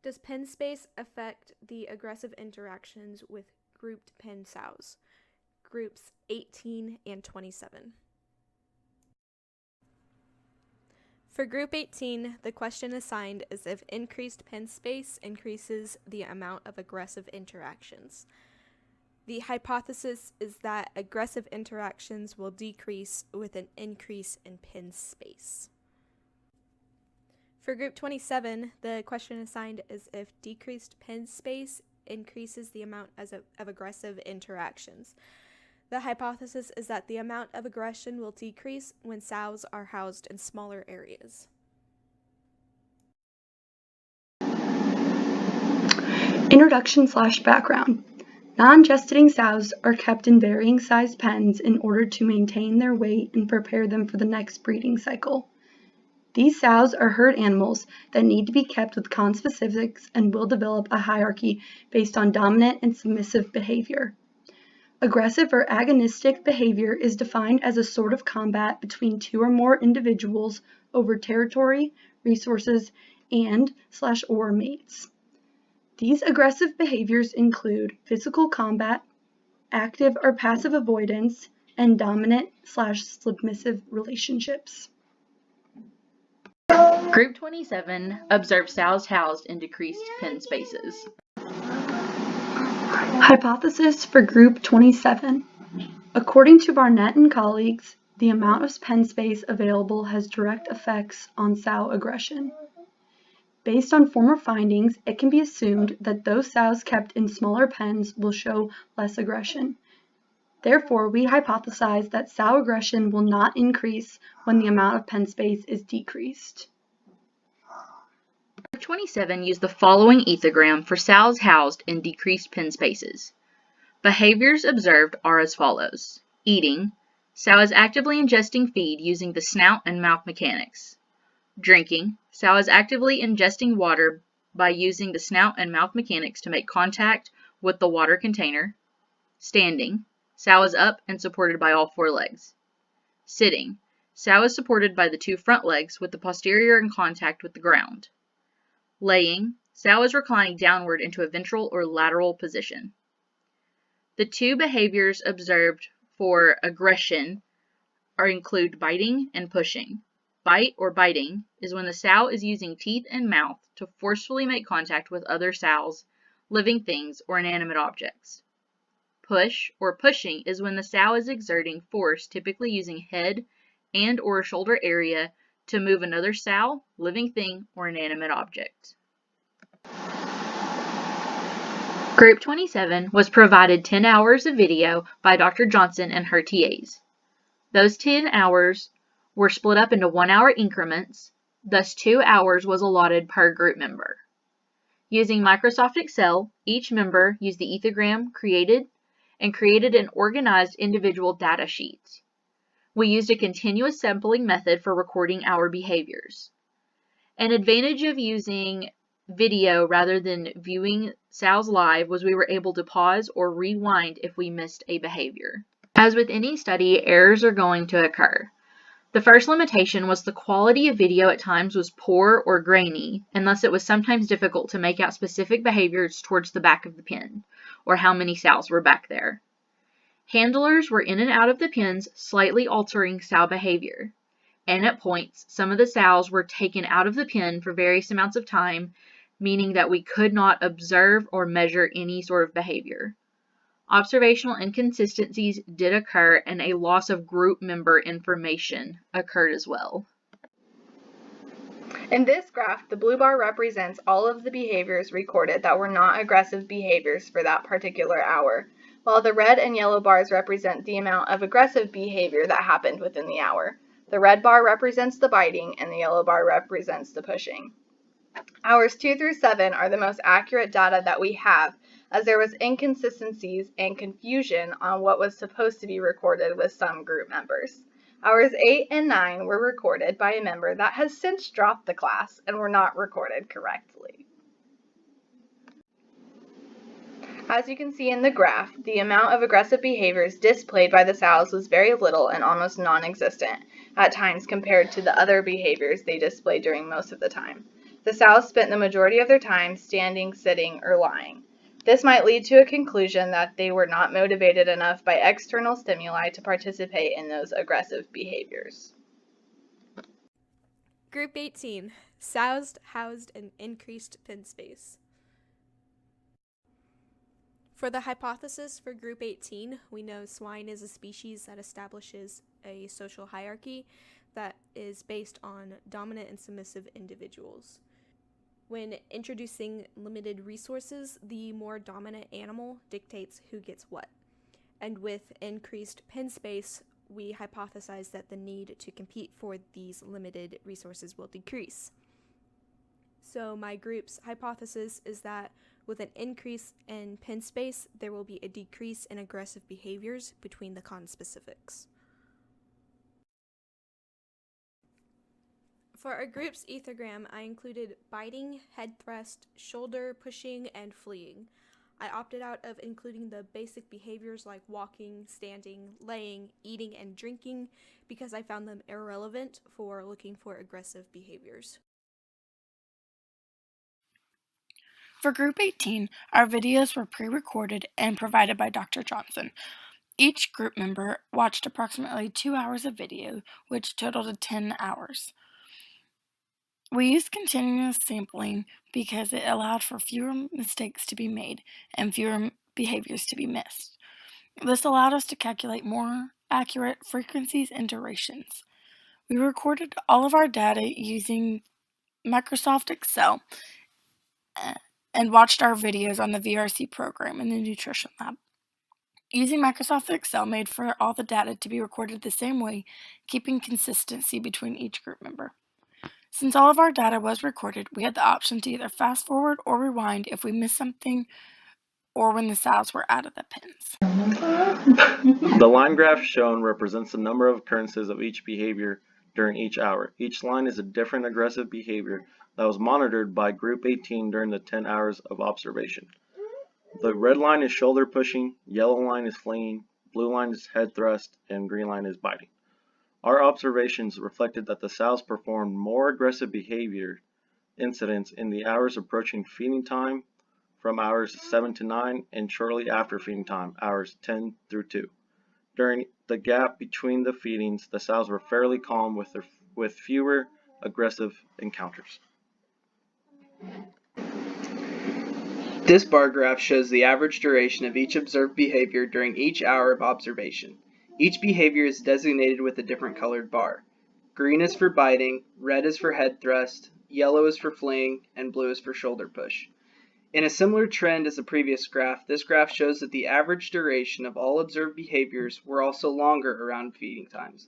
Does pen space affect the aggressive interactions with grouped pen sows? Groups 18 and 27. For group 18, the question assigned is if increased pen space increases the amount of aggressive interactions. The hypothesis is that aggressive interactions will decrease with an increase in pen space. For group 27, the question assigned is if decreased pen space increases the amount of aggressive interactions. The hypothesis is that the amount of aggression will decrease when sows are housed in smaller areas. Introduction/background. Non-gestating sows are kept in varying sized pens in order to maintain their weight and prepare them for the next breeding cycle. These sows are herd animals that need to be kept with conspecifics and will develop a hierarchy based on dominant and submissive behavior. Aggressive or agonistic behavior is defined as a sort of combat between two or more individuals over territory, resources, and/or mates. These aggressive behaviors include physical combat, active or passive avoidance, and dominant/submissive relationships. Group 27 observed sows housed in decreased pen spaces. Hypothesis for Group 27. According to Barnett and colleagues, the amount of pen space available has direct effects on sow aggression. Based on former findings, it can be assumed that those sows kept in smaller pens will show less aggression. Therefore, we hypothesize that sow aggression will not increase when the amount of pen space is decreased. Group 27 used the following ethogram for sows housed in decreased pen spaces. Behaviors observed are as follows. Eating. Sow is actively ingesting feed using the snout and mouth mechanics. Drinking. Sow is actively ingesting water by using the snout and mouth mechanics to make contact with the water container. Standing. Sow is up and supported by all four legs. Sitting. Sow is supported by the two front legs with the posterior in contact with the ground. Laying. Sow is reclining downward into a ventral or lateral position. The two behaviors observed for aggression include biting and pushing. Bite or biting is when the sow is using teeth and mouth to forcefully make contact with other sows, living things, or inanimate objects. Push or pushing is when the sow is exerting force, typically using head and or shoulder area to move another sow, living thing, or inanimate object. Group 27 was provided 10 hours of video by Dr. Johnson and her TAs. Those 10 hours were split up into 1-hour increments, thus 2 hours was allotted per group member. Using Microsoft Excel, each member used the ethogram created and organized individual data sheets. We used a continuous sampling method for recording our behaviors. An advantage of using video rather than viewing sows live was we were able to pause or rewind if we missed a behavior. As with any study, errors are going to occur. The first limitation was the quality of video at times was poor or grainy, and thus it was sometimes difficult to make out specific behaviors towards the back of the pen, or how many sows were back there. Handlers were in and out of the pens, slightly altering sow behavior, and at points, some of the sows were taken out of the pen for various amounts of time, meaning that we could not observe or measure any sort of behavior. Observational inconsistencies did occur, and a loss of group member information occurred as well. In this graph, the blue bar represents all of the behaviors recorded that were not aggressive behaviors for that particular hour, while the red and yellow bars represent the amount of aggressive behavior that happened within the hour. The red bar represents the biting, and the yellow bar represents the pushing. Hours 2 through 7 are the most accurate data that we have, as there was inconsistencies and confusion on what was supposed to be recorded with some group members. Hours 8 and 9 were recorded by a member that has since dropped the class and were not recorded correctly. As you can see in the graph, the amount of aggressive behaviors displayed by the sows was very little and almost non-existent at times compared to the other behaviors they displayed during most of the time. The sows spent the majority of their time standing, sitting, or lying. This might lead to a conclusion that they were not motivated enough by external stimuli to participate in those aggressive behaviors. Group 18, sows housed in increased pen space. For the hypothesis for Group 18, we know swine is a species that establishes a social hierarchy that is based on dominant and submissive individuals. When introducing limited resources, the more dominant animal dictates who gets what. And with increased pen space, we hypothesize that the need to compete for these limited resources will decrease. So my group's hypothesis is that with an increase in pen space, there will be a decrease in aggressive behaviors between the conspecifics. For our group's ethogram, I included biting, head thrust, shoulder pushing, and fleeing. I opted out of including the basic behaviors like walking, standing, laying, eating, and drinking because I found them irrelevant for looking for aggressive behaviors. For Group 18, our videos were pre-recorded and provided by Dr. Johnson. Each group member watched approximately 2 hours of video, which totaled 10 hours. We used continuous sampling because it allowed for fewer mistakes to be made and fewer behaviors to be missed. This allowed us to calculate more accurate frequencies and durations. We recorded all of our data using Microsoft Excel and watched our videos on the VRC program in the Nutrition Lab. Using Microsoft Excel made for all the data to be recorded the same way, keeping consistency between each group member. Since all of our data was recorded, we had the option to either fast forward or rewind if we missed something or when the sows were out of the pens. The line graph shown represents the number of occurrences of each behavior during each hour. Each line is a different aggressive behavior that was monitored by Group 18 during the 10 hours of observation. The red line is shoulder pushing, yellow line is fleeing, blue line is head thrust, and green line is biting. Our observations reflected that the sows performed more aggressive behavior incidents in the hours approaching feeding time from hours 7 to 9 and shortly after feeding time, hours 10 through 2. During the gap between the feedings, the sows were fairly calm with fewer aggressive encounters. This bar graph shows the average duration of each observed behavior during each hour of observation. Each behavior is designated with a different colored bar. Green is for biting, red is for head thrust, yellow is for fleeing, and blue is for shoulder push. In a similar trend as the previous graph, this graph shows that the average duration of all observed behaviors were also longer around feeding times.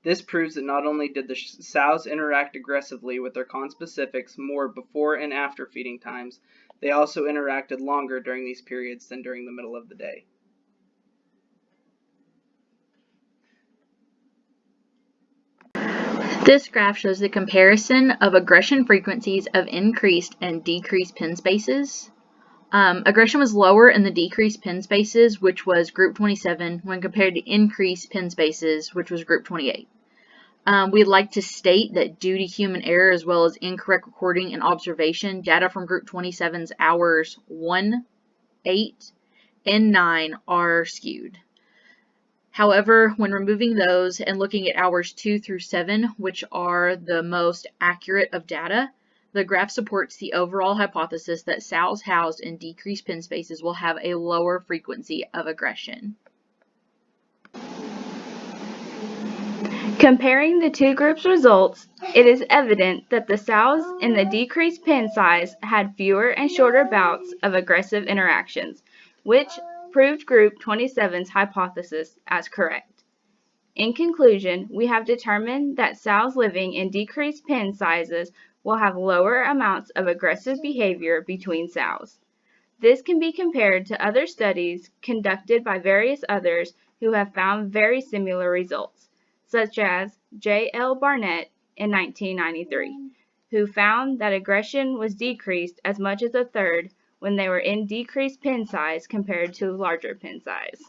This proves that not only did the sows interact aggressively with their conspecifics more before and after feeding times, they also interacted longer during these periods than during the middle of the day. This graph shows the comparison of aggression frequencies of increased and decreased pen spaces. Aggression was lower in the decreased pen spaces, which was Group 27, when compared to increased pen spaces, which was Group 28. We'd like to state that due to human error as well as incorrect recording and observation, data from Group 27's hours 1, 8, and 9 are skewed. However, when removing those and looking at hours 2 through 7, which are the most accurate of data, the graph supports the overall hypothesis that sows housed in decreased pen spaces will have a lower frequency of aggression. Comparing the two groups' results, it is evident that the sows in the decreased pen size had fewer and shorter bouts of aggressive interactions, which proved Group 27's hypothesis as correct. In conclusion, we have determined that sows living in decreased pen sizes will have lower amounts of aggressive behavior between sows. This can be compared to other studies conducted by various others who have found very similar results, such as J. L. Barnett in 1993, who found that aggression was decreased as much as a third when they were in decreased pen size compared to larger pen size.